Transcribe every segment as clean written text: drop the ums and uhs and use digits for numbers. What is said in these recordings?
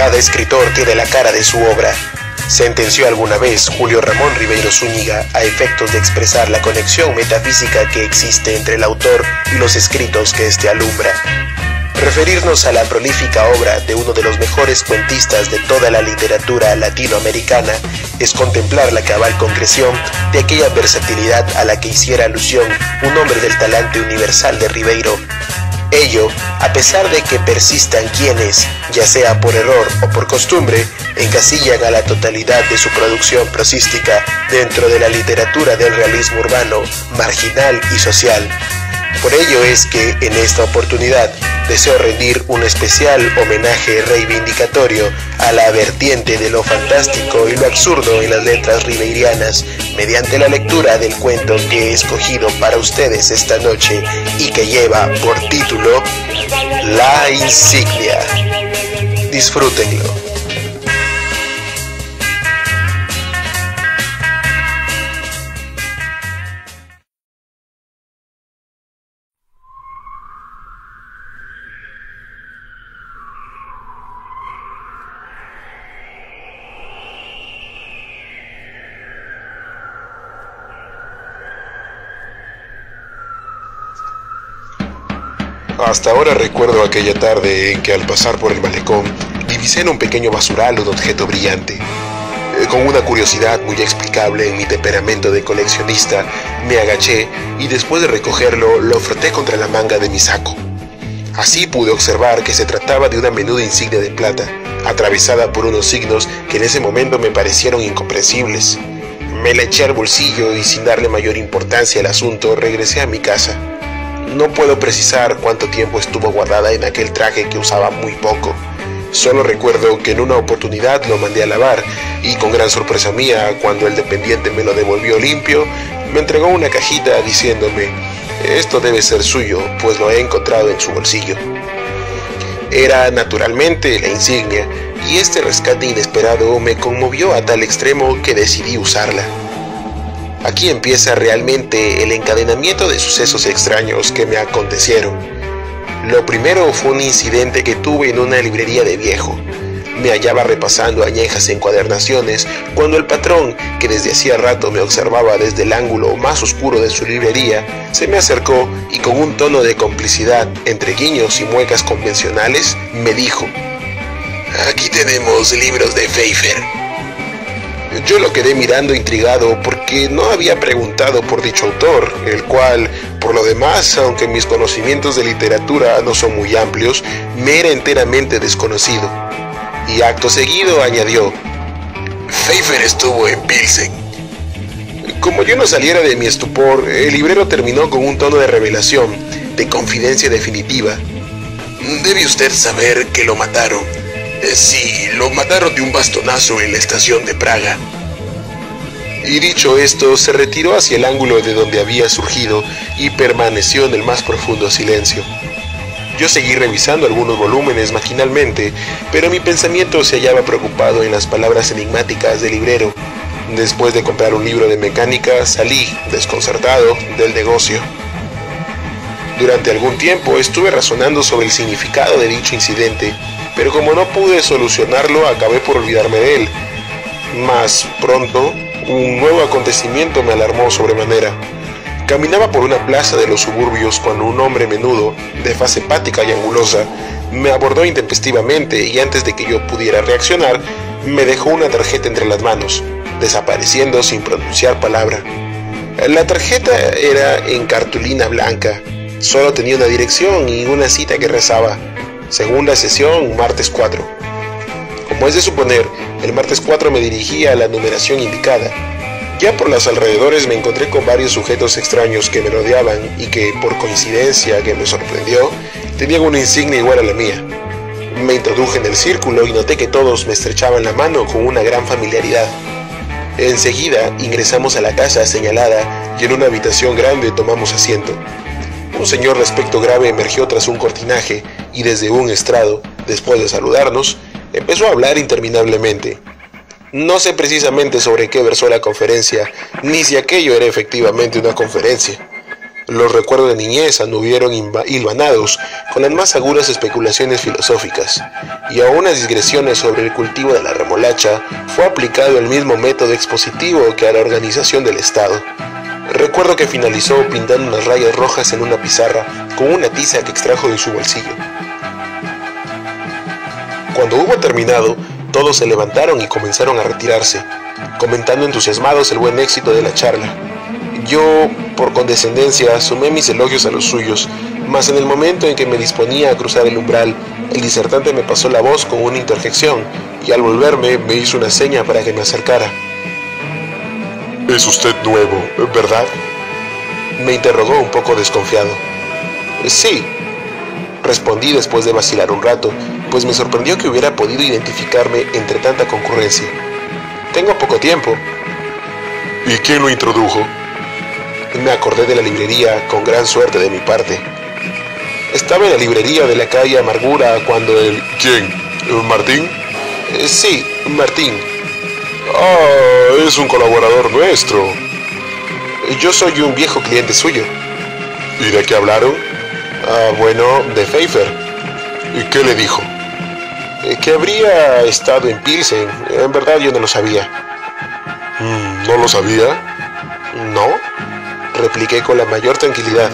Cada escritor tiene la cara de su obra. Sentenció alguna vez Julio Ramón Ribeiro Zúñiga a efectos de expresar la conexión metafísica que existe entre el autor y los escritos que éste alumbra. Referirnos a la prolífica obra de uno de los mejores cuentistas de toda la literatura latinoamericana es contemplar la cabal concreción de aquella versatilidad a la que hiciera alusión un hombre del talante universal de Ribeiro. Ello, a pesar de que persistan quienes, ya sea por error o por costumbre, encasillan a la totalidad de su producción prosística dentro de la literatura del realismo urbano, marginal y social. Por ello es que, en esta oportunidad, deseo rendir un especial homenaje reivindicatorio a la vertiente de lo fantástico y lo absurdo en las letras ribeirianas, mediante la lectura del cuento que he escogido para ustedes esta noche y que lleva por título La Insignia. Disfrútenlo. Hasta ahora recuerdo aquella tarde en que al pasar por el malecón divisé en un pequeño basural un objeto brillante. Con una curiosidad muy explicable en mi temperamento de coleccionista, me agaché y después de recogerlo lo froté contra la manga de mi saco. Así pude observar que se trataba de una menuda insignia de plata, atravesada por unos signos que en ese momento me parecieron incomprensibles. Me la eché al bolsillo y sin darle mayor importancia al asunto regresé a mi casa. No puedo precisar cuánto tiempo estuvo guardada en aquel traje que usaba muy poco. Solo recuerdo que en una oportunidad lo mandé a lavar y con gran sorpresa mía, cuando el dependiente me lo devolvió limpio, me entregó una cajita diciéndome: esto debe ser suyo, pues lo he encontrado en su bolsillo. Era naturalmente la insignia, y este rescate inesperado me conmovió a tal extremo que decidí usarla. Aquí empieza realmente el encadenamiento de sucesos extraños que me acontecieron. Lo primero fue un incidente que tuve en una librería de viejo. Me hallaba repasando añejas encuadernaciones cuando el patrón, que desde hacía rato me observaba desde el ángulo más oscuro de su librería, se me acercó y con un tono de complicidad entre guiños y muecas convencionales, me dijo: aquí tenemos libros de Pfeiffer. Yo lo quedé mirando intrigado porque no había preguntado por dicho autor, el cual, por lo demás, aunque mis conocimientos de literatura no son muy amplios, me era enteramente desconocido. Y acto seguido añadió: Pfeiffer estuvo en Pilsen. Como yo no saliera de mi estupor, el librero terminó con un tono de revelación, de confidencia definitiva. Debe usted saber que lo mataron. Sí, lo mataron de un bastonazo en la estación de Praga. Y dicho esto, se retiró hacia el ángulo de donde había surgido y permaneció en el más profundo silencio. Yo seguí revisando algunos volúmenes maquinalmente, pero mi pensamiento se hallaba preocupado en las palabras enigmáticas del librero. Después de comprar un libro de mecánica, salí, desconcertado, del negocio. Durante algún tiempo estuve razonando sobre el significado de dicho incidente, pero como no pude solucionarlo, acabé por olvidarme de él. Mas pronto, un nuevo acontecimiento me alarmó sobremanera. Caminaba por una plaza de los suburbios cuando un hombre menudo, de faz hepática y angulosa, me abordó intempestivamente y antes de que yo pudiera reaccionar, me dejó una tarjeta entre las manos, desapareciendo sin pronunciar palabra. La tarjeta era en cartulina blanca, solo tenía una dirección y una cita que rezaba: segunda sesión, martes 4. Como es de suponer, el martes 4 me dirigí a la numeración indicada. Ya por los alrededores me encontré con varios sujetos extraños que me rodeaban y que, por coincidencia que me sorprendió, tenían una insignia igual a la mía. Me introduje en el círculo y noté que todos me estrechaban la mano con una gran familiaridad. Enseguida ingresamos a la casa señalada y en una habitación grande tomamos asiento. Un señor de aspecto grave emergió tras un cortinaje y desde un estrado, después de saludarnos, empezó a hablar interminablemente. No sé precisamente sobre qué versó la conferencia, ni si aquello era efectivamente una conferencia. Los recuerdos de niñez anduvieron hilvanados con las más agudas especulaciones filosóficas, y a unas digresiones sobre el cultivo de la remolacha fue aplicado el mismo método expositivo que a la organización del Estado. Recuerdo que finalizó pintando unas rayas rojas en una pizarra con una tiza que extrajo de su bolsillo. Cuando hubo terminado, todos se levantaron y comenzaron a retirarse, comentando entusiasmados el buen éxito de la charla. Yo, por condescendencia, sumé mis elogios a los suyos, mas en el momento en que me disponía a cruzar el umbral, el disertante me pasó la voz con una interjección y al volverme me hizo una seña para que me acercara. «Es usted nuevo, ¿verdad?», me interrogó un poco desconfiado. «Sí», respondí después de vacilar un rato, pues me sorprendió que hubiera podido identificarme entre tanta concurrencia. «Tengo poco tiempo». «¿Y quién lo introdujo?». Me acordé de la librería, con gran suerte de mi parte. Estaba en la librería de la calle Amargura cuando el... ¿Quién? ¿Martín? Sí, Martín. Ah, es un colaborador nuestro. Yo soy un viejo cliente suyo. ¿Y de qué hablaron? Bueno, de Pfeiffer. ¿Y qué le dijo? Que habría estado en Pilsen. En verdad yo no lo sabía. ¿No lo sabía? No, repliqué con la mayor tranquilidad.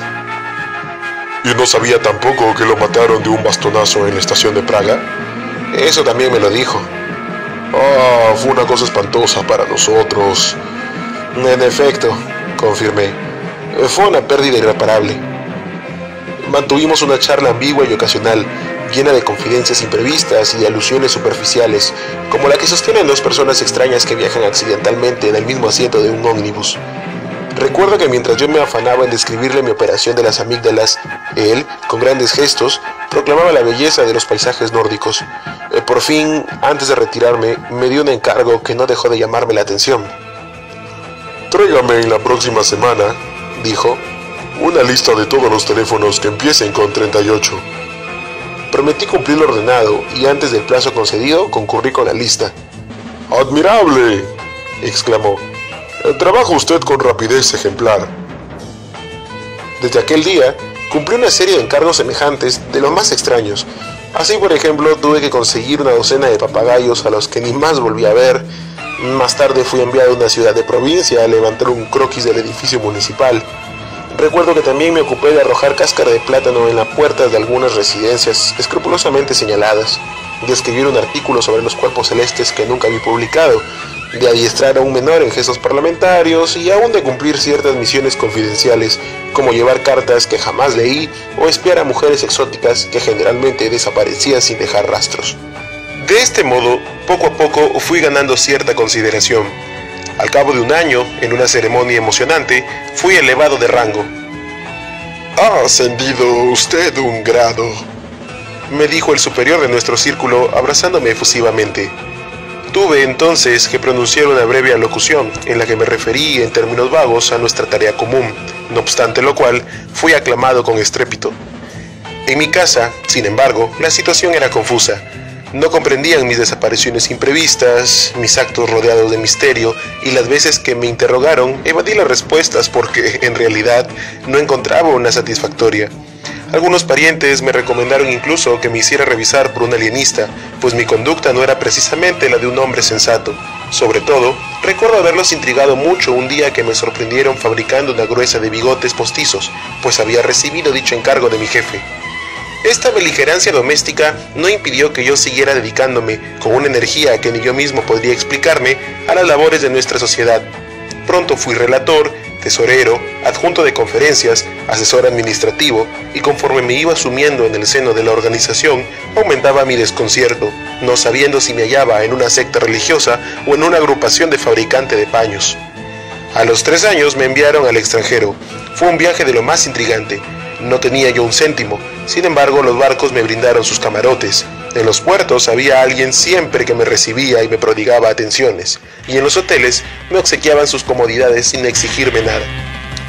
¿Y no sabía tampoco que lo mataron de un bastonazo en la estación de Praga? Eso también me lo dijo. Fue una cosa espantosa para nosotros. En efecto, confirmé. Fue una pérdida irreparable. Mantuvimos una charla ambigua y ocasional, llena de confidencias imprevistas y de alusiones superficiales, como la que sostienen dos personas extrañas que viajan accidentalmente en el mismo asiento de un ómnibus. Recuerdo que mientras yo me afanaba en describirle mi operación de las amígdalas, él, con grandes gestos, proclamaba la belleza de los paisajes nórdicos. Por fin, antes de retirarme, me dio un encargo que no dejó de llamarme la atención. «Tráigame en la próxima semana», dijo, «una lista de todos los teléfonos que empiecen con 38. Prometí cumplir lo ordenado y antes del plazo concedido concurrí con la lista. «¡Admirable!», exclamó. «Trabaja usted con rapidez ejemplar». Desde aquel día, cumplí una serie de encargos semejantes de los más extraños. Así, por ejemplo, tuve que conseguir una docena de papagayos a los que ni más volví a ver. Más tarde fui enviado a una ciudad de provincia a levantar un croquis del edificio municipal. Recuerdo que también me ocupé de arrojar cáscara de plátano en las puertas de algunas residencias escrupulosamente señaladas, de escribir un artículo sobre los cuerpos celestes que nunca vi publicado, de adiestrar a un menor en gestos parlamentarios y aún de cumplir ciertas misiones confidenciales, como llevar cartas que jamás leí o espiar a mujeres exóticas que generalmente desaparecían sin dejar rastros. De este modo, poco a poco fui ganando cierta consideración. Al cabo de un año, en una ceremonia emocionante, fui elevado de rango. «Ha ascendido usted un grado», me dijo el superior de nuestro círculo, abrazándome efusivamente. Tuve entonces que pronunciar una breve alocución en la que me referí en términos vagos a nuestra tarea común, no obstante lo cual fui aclamado con estrépito. En mi casa, sin embargo, la situación era confusa. No comprendían mis desapariciones imprevistas, mis actos rodeados de misterio y las veces que me interrogaron evadí las respuestas porque, en realidad, no encontraba una satisfactoria. Algunos parientes me recomendaron incluso que me hiciera revisar por un alienista, pues mi conducta no era precisamente la de un hombre sensato. Sobre todo, recuerdo haberlos intrigado mucho un día que me sorprendieron fabricando una gruesa de bigotes postizos, pues había recibido dicho encargo de mi jefe. Esta beligerancia doméstica no impidió que yo siguiera dedicándome, con una energía que ni yo mismo podría explicarme, a las labores de nuestra sociedad. Pronto fui relator, tesorero, adjunto de conferencias, asesor administrativo, y conforme me iba sumiendo en el seno de la organización, aumentaba mi desconcierto, no sabiendo si me hallaba en una secta religiosa o en una agrupación de fabricante de paños. A los 3 años me enviaron al extranjero. Fue un viaje de lo más intrigante. No tenía yo un céntimo, sin embargo los barcos me brindaron sus camarotes. En los puertos había alguien siempre que me recibía y me prodigaba atenciones, y en los hoteles me obsequiaban sus comodidades sin exigirme nada.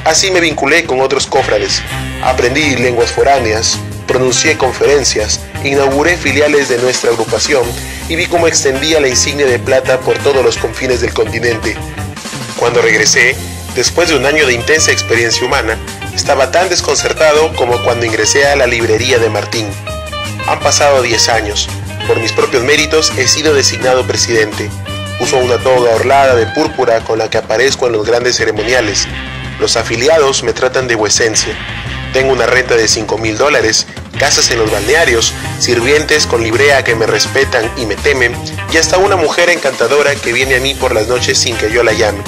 Así me vinculé con otros cofrades, aprendí lenguas foráneas, pronuncié conferencias, inauguré filiales de nuestra agrupación y vi cómo extendía la insignia de plata por todos los confines del continente. Cuando regresé, después de un año de intensa experiencia humana, Estaba tan desconcertado como cuando ingresé a la librería de Martín. Han pasado 10 años. Por mis propios méritos he sido designado presidente. Uso una toga orlada de púrpura con la que aparezco en los grandes ceremoniales. Los afiliados me tratan de vuecencia. Tengo una renta de $5,000, casas en los balnearios, sirvientes con librea que me respetan y me temen, y hasta una mujer encantadora que viene a mí por las noches sin que yo la llame.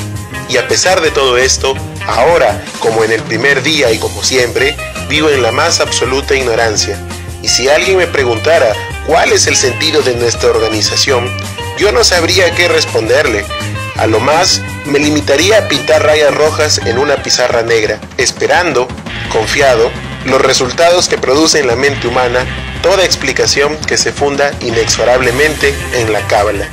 Y a pesar de todo esto, ahora, como en el primer día y como siempre, vivo en la más absoluta ignorancia. Y si alguien me preguntara cuál es el sentido de nuestra organización, yo no sabría qué responderle. A lo más, me limitaría a pintar rayas rojas en una pizarra negra, esperando, confiado, los resultados que produce en la mente humana toda explicación que se funda inexorablemente en la cábala.